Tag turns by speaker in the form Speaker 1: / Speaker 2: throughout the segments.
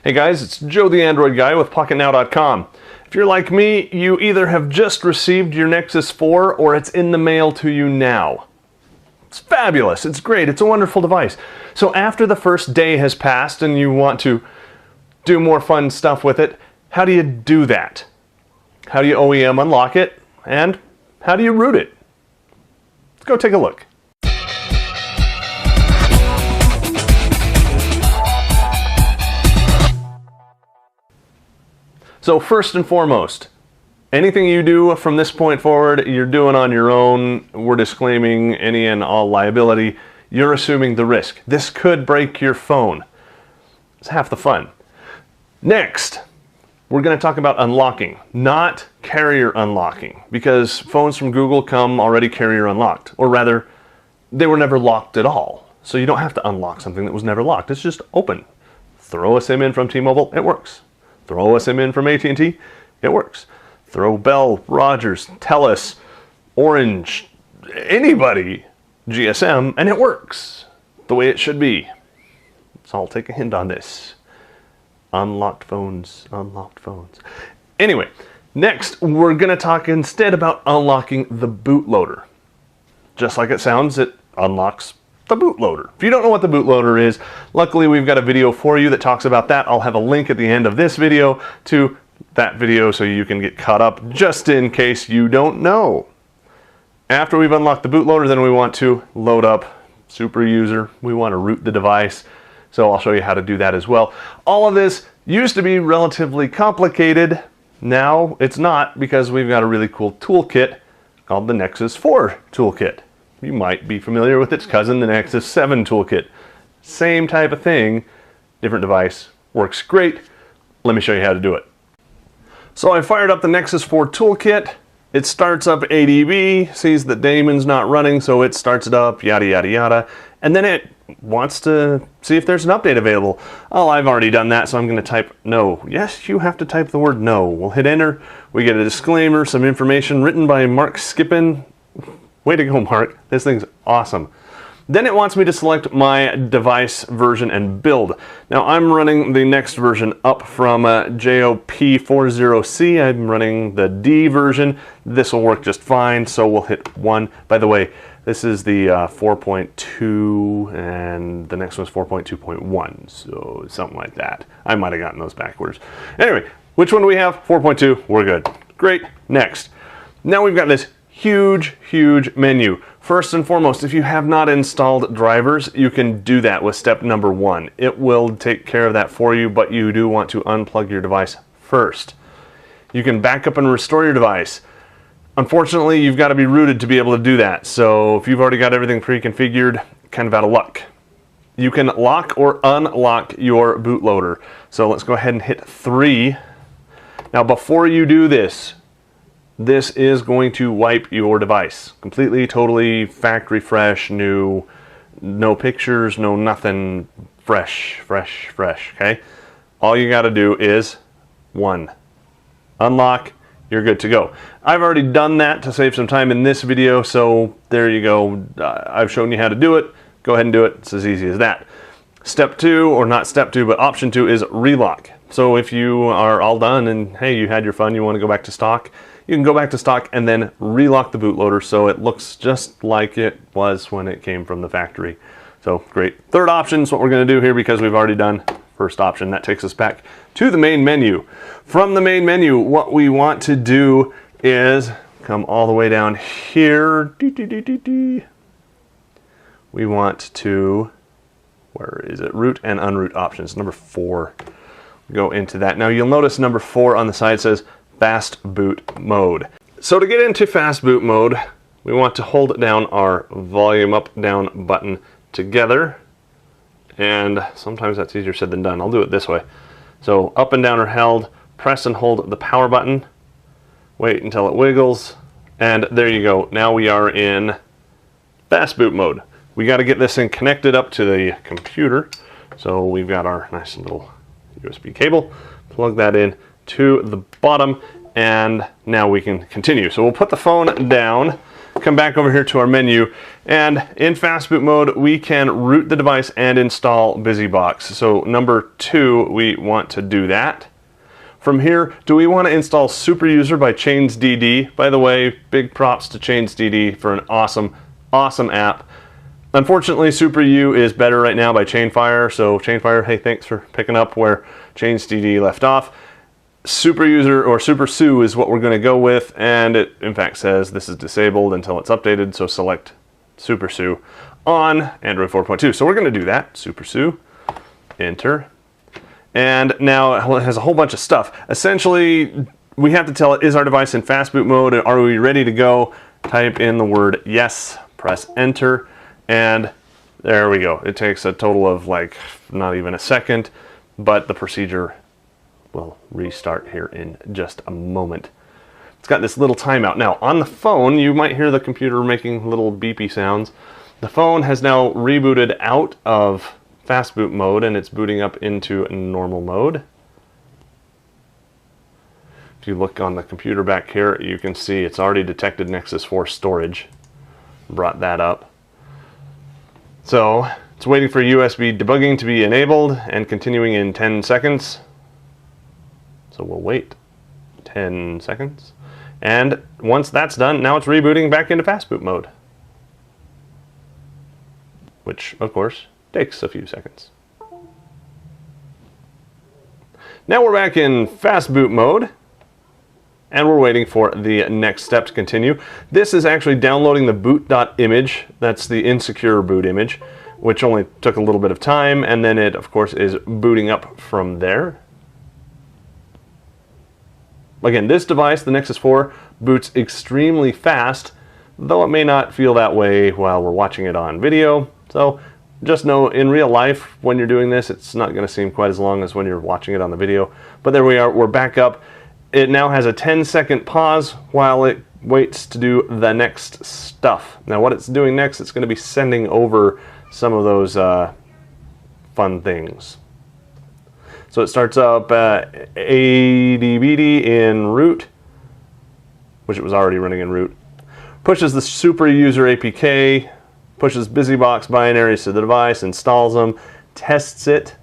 Speaker 1: Hey guys, it's Joe the Android Guy with PocketNow.com. If you're like me, you either have just received your Nexus 4 or it's in the mail to you now. It's fabulous, it's great, it's a wonderful device. So after the first day has passed and you want to do more fun stuff with it, how do you do that? How do you OEM unlock it? And how do you root it? Let's go take a look. So first and foremost, anything you do from this point forward, you're doing on your own. We're disclaiming any and all liability. You're assuming the risk. This could break your phone. It's half the fun. Next, we're going to talk about unlocking, not carrier unlocking, because phones from Google come already carrier unlocked, or rather, they were never locked at all. So you don't have to unlock something that was never locked. It's just open. Throw a SIM in from T-Mobile, it works. Throw a SIM in from AT&T, it works. Throw Bell, Rogers, Telus, Orange, anybody, GSM, and it works the way it should be. So I'll take a hint on this. Unlocked phones, unlocked phones. Anyway, next we're going to talk instead about unlocking the bootloader. Just like it sounds, it unlocks the bootloader. If you don't know what the bootloader is, luckily we've got a video for you that talks about that. I'll have a link at the end of this video to that video so you can get caught up just in case you don't know. After we've unlocked the bootloader, then we want to load up Super User. We want to root the device. So I'll show you how to do that as well. All of this used to be relatively complicated. Now it's not, because we've got a really cool toolkit called the Nexus 4 toolkit. You might be familiar with its cousin, the Nexus 7 toolkit. Same type of thing, different device, works great. Let me show you how to do it. So I fired up the Nexus 4 toolkit. It starts up ADB, sees that Daemon's not running, so it starts it up, yada, yada, yada. And then it wants to see if there's an update available. Oh, I've already done that, so I'm going to type no. Yes, you have to type the word no. We'll hit enter. We get a disclaimer, some information written by Mark Skippin. Way to go, Mark. This thing's awesome. Then it wants me to select my device version and build. Now I'm running the next version up from JOP40C. I'm running the D version. This will work just fine, so we'll hit 1. By the way, this is the 4.2 and the next one's 4.2.1, so something like that. I might have gotten those backwards. Anyway, which one do we have? 4.2, we're good. Great, next. Now we've got this huge menu. First and foremost, if you have not installed drivers, you can do that with step number 1. It will take care of that for you, but you do want to unplug your device first. You can back up and restore your device. Unfortunately, you've got to be rooted to be able to do that. So if you've already got everything pre-configured, kind of out of luck. You can lock or unlock your bootloader. So let's go ahead and hit 3. Now before you do this, this is going to wipe your device. Completely, totally, factory fresh, new, no pictures, no nothing, fresh, okay? All you gotta do is 1. Unlock, you're good to go. I've already done that to save some time in this video, so there you go. I've shown you how to do it. Go ahead and do it, it's as easy as that. Step 2, or not step 2, but option 2 is relock. So if you are all done and hey, you had your fun, you wanna go back to stock, you can go back to stock and then relock the bootloader so it looks just like it was when it came from the factory. So great. Third option is what we're going to do here because we've already done first option. That takes us back to the main menu. From the main menu, what we want to do is come all the way down here. We want to, where is it? Root and unroot options, number 4. Go into that. Now you'll notice number 4 on the side says Fast Boot Mode. So to get into Fast Boot Mode, we want to hold down our volume up down button together, and sometimes that's easier said than done. I'll do it this way. So up and down are held, press and hold the power button, wait until it wiggles, and there you go. Now we are in Fast Boot Mode. We got to get this thing connected up to the computer, so we've got our nice little USB cable, plug that in to the bottom, and now we can continue. So we'll put the phone down come back over here to our menu, and in fast boot mode, we can root the device and install BusyBox. So number 2, we want to do that. From here, do we want to install SuperUser by ChainsDD? By the way, big props to ChainsDD for an awesome, awesome app. Unfortunately, SuperU is better right now by Chainfire, so Chainfire, hey, thanks for picking up where ChainsDD left off. SuperUser or SuperSU is what we're going to go with, and it in fact says this is disabled until it's updated, so select SuperSU on Android 4.2. So we're going to do that, SuperSU, enter, and now it has a whole bunch of stuff. Essentially, we have to tell it, is our device in fast boot mode, are we ready to go? Type in the word yes, press enter, and there we go. It takes a total of like not even a second, but the procedure will restart here in just a moment. It's got this little timeout. Now on the phone, you might hear the computer making little beepy sounds. The phone has now rebooted out of fast boot mode and it's booting up into normal mode. If you look on the computer back here, you can see it's already detected Nexus 4 storage. Brought that up. So it's waiting for USB debugging to be enabled and continuing in 10 seconds. So we'll wait 10 seconds. And once that's done, now it's rebooting back into fast boot mode, which of course takes a few seconds. Now we're back in fast boot mode and we're waiting for the next step to continue. This is actually downloading the boot.image. That's the insecure boot image, which only took a little bit of time, and then it of course is booting up from there. Again, this device, the Nexus 4, boots extremely fast, though it may not feel that way while we're watching it on video. So just know in real life, when you're doing this, it's not going to seem quite as long as when you're watching it on the video. But there we are, we're back up. It now has a 10-second pause while it waits to do the next stuff. Now what it's doing next, it's going to be sending over some of those fun things. So it starts up ADBD in root, which it was already running in root, pushes the SuperUser APK, pushes BusyBox binaries to the device, installs them, tests it.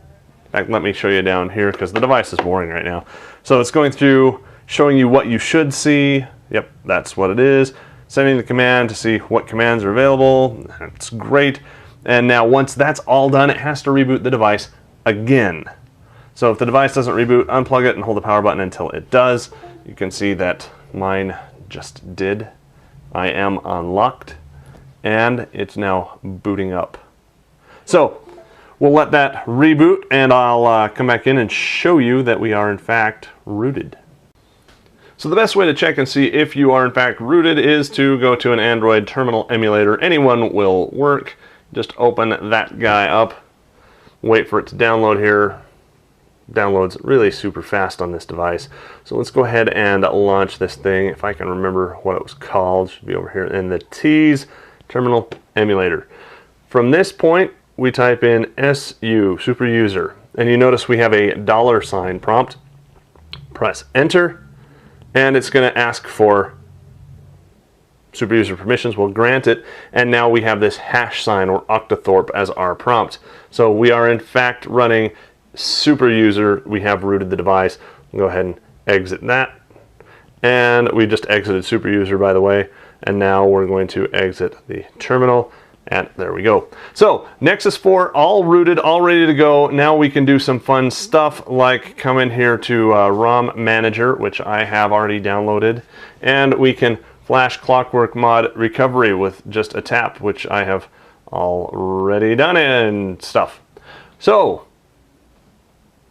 Speaker 1: In fact, let me show you down here because the device is boring right now. So it's going through, showing you what you should see. Yep, that's what it is. Sending the command to see what commands are available. That's great. And now once that's all done, it has to reboot the device again. So if the device doesn't reboot, unplug it and hold the power button until it does. You can see that mine just did. I am unlocked and it's now booting up. So we'll let that reboot and I'll come back in and show you that we are in fact rooted. So the best way to check and see if you are in fact rooted is to go to an Android terminal emulator. Anyone will work. Just open that guy up, wait for it to download here. Downloads really super fast on this device. So let's go ahead and launch this thing. If I can remember what it was called, it should be over here in the T's, terminal emulator. From this point, we type in SU, SuperUser, and you notice we have a $ prompt. Press enter, and it's going to ask for SuperUser permissions. We'll grant it, and now we have this hash sign or octothorpe as our prompt. So we are in fact running SuperUser. We have rooted the device. We'll go ahead and exit that, and we just exited SuperUser, by the way, and now we're going to exit the terminal, and there we go. So Nexus 4 all rooted, all ready to go. Now we can do some fun stuff like come in here to ROM Manager, which I have already downloaded, and we can flash Clockwork Mod recovery with just a tap, which I have already done and stuff. So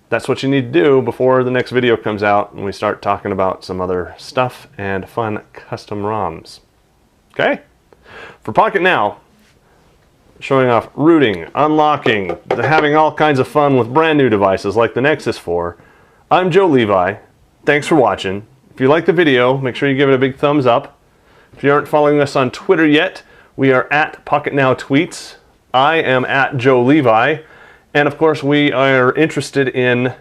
Speaker 1: that's what you need to do before the next video comes out and we start talking about some other stuff and fun custom ROMs. Okay? For Pocketnow, showing off rooting, unlocking, having all kinds of fun with brand new devices like the Nexus 4, I'm Joe Levi. Thanks for watching. If you like the video, make sure you give it a big thumbs up. If you aren't following us on Twitter yet, we are at Pocketnow Tweets. I am at Joe Levi. And of course, we are interested in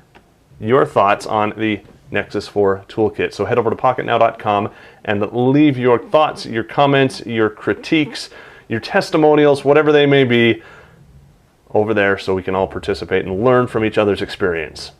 Speaker 1: your thoughts on the Nexus 4 Toolkit. So head over to pocketnow.com and leave your thoughts, your comments, your critiques, your testimonials, whatever they may be, over there so we can all participate and learn from each other's experience.